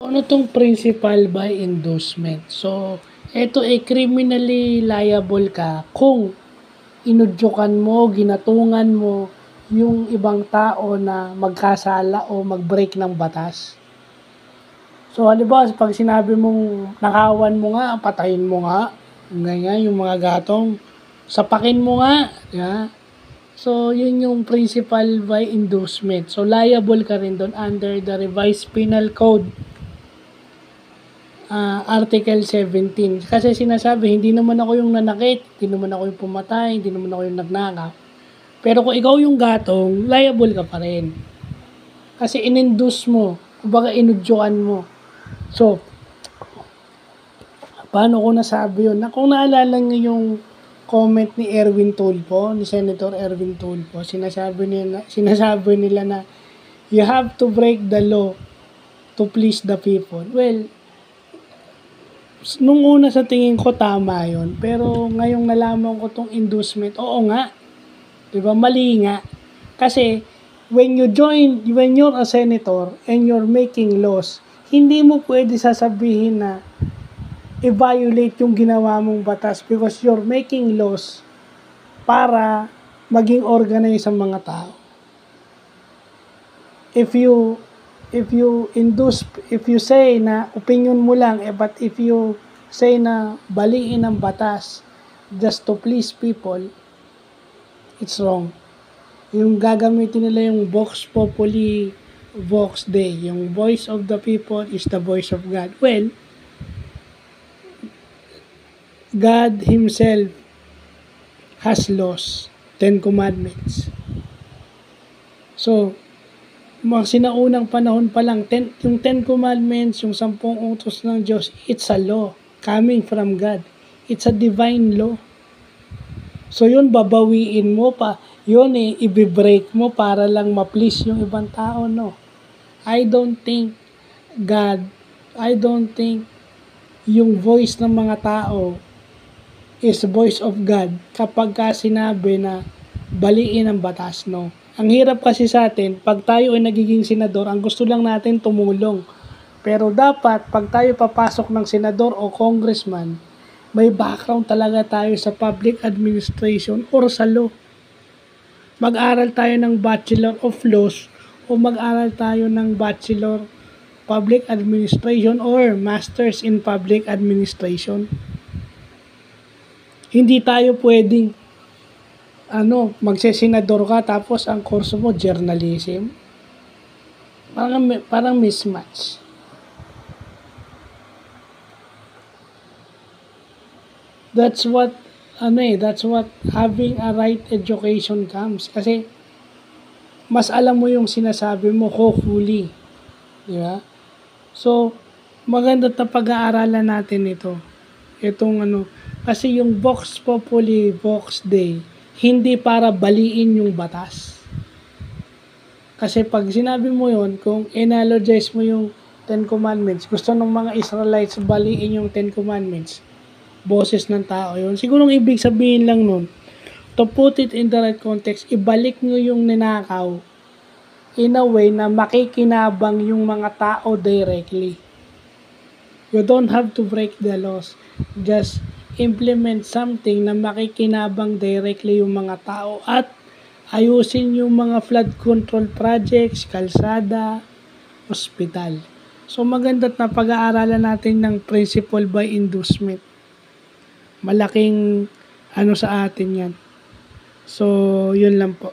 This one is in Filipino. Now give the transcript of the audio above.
Ano tong principal by inducement? So, ito ay criminally liable ka kung inudyukan mo, ginatungan mo yung ibang tao na magkasala o mag-break ng batas. So, halimbawa, pag sinabi mong nakawan mo nga, patayin mo nga, ganyan, yung mga gatong, sapakin mo nga, yeah. So, yun yung principal by inducement. So, liable ka rin doon under the Revised Penal Code, Article 17. Kasi sinasabi, hindi naman ako yung nanakit, hindi naman ako yung pumatay, hindi naman ako yung nagnakaw. Pero kung ikaw yung gatong, liable ka pa rin. Kasi in-induce mo, kumbaga inudyukan mo. So, paano ko nasabi yun? Kung naalala niyo yung comment ni Erwin Tulfo, ni Senator Erwin Tulfo, sinasabi nila na you have to break the law to please the people. Well, nung una sa tingin ko tama yun, pero ngayong nalaman ko tong inducement, oo nga, diba, mali nga. Kasi, when you're a senator and you're making laws, hindi mo pwede sasabihin na i-violate yung ginawa mong batas because you're making laws para maging organized ang mga tao. If you say na opinion mo lang, but if you say na baliin ang batas just to please people, it's wrong. Yung gagamitin nila yung Vox Populi, Vox Dei, yung voice of the people is the voice of God. Well, God Himself has laws, 10 Commandments. So, mga sinaunang panahon pa lang, yung 10 Commandments, yung 10 utos ng Diyos, it's a law coming from God. It's a divine law. So, yun, babawiin mo pa. Yun, i-break mo para lang ma-please yung ibang tao, no? I don't think yung voice ng mga tao is voice of God kapag ka sinabi na baliin ang batas, no? Ang hirap kasi sa atin, pag tayo ay nagiging senador, ang gusto lang natin tumulong. Pero dapat, pag tayo papasok ng senador o congressman, may background talaga tayo sa public administration or sa law. Mag-aral tayo ng Bachelor of Laws o mag-aral tayo ng Bachelor Public Administration or Masters in Public Administration. Hindi tayo pwedeng magsesenador ka tapos ang kurso mo journalism. Parang mismatch. That's what having a right education comes. Kasi mas alam mo yung sinasabi mo, hopefully. Di ba? So, maganda na pag-aaralan natin ito. Kasi yung Vox Populi, Vox Dei, hindi para baliin yung batas. Kasi pag sinabi mo yon, kung analogize mo yung 10 Commandments, gusto ng mga Israelites baliin yung 10 Commandments, boses ng tao yun. Siguro ang ibig sabihin lang nun, to put it in the right context, ibalik nyo yung ninakaw in a way na makikinabang yung mga tao directly. You don't have to break the laws. Just implement something na makikinabang directly yung mga tao at ayusin yung mga flood control projects, kalsada, hospital. So maganda't na pag-aaralan natin ng principle by inducement. Malaking sa atin yan. So, yun lang po.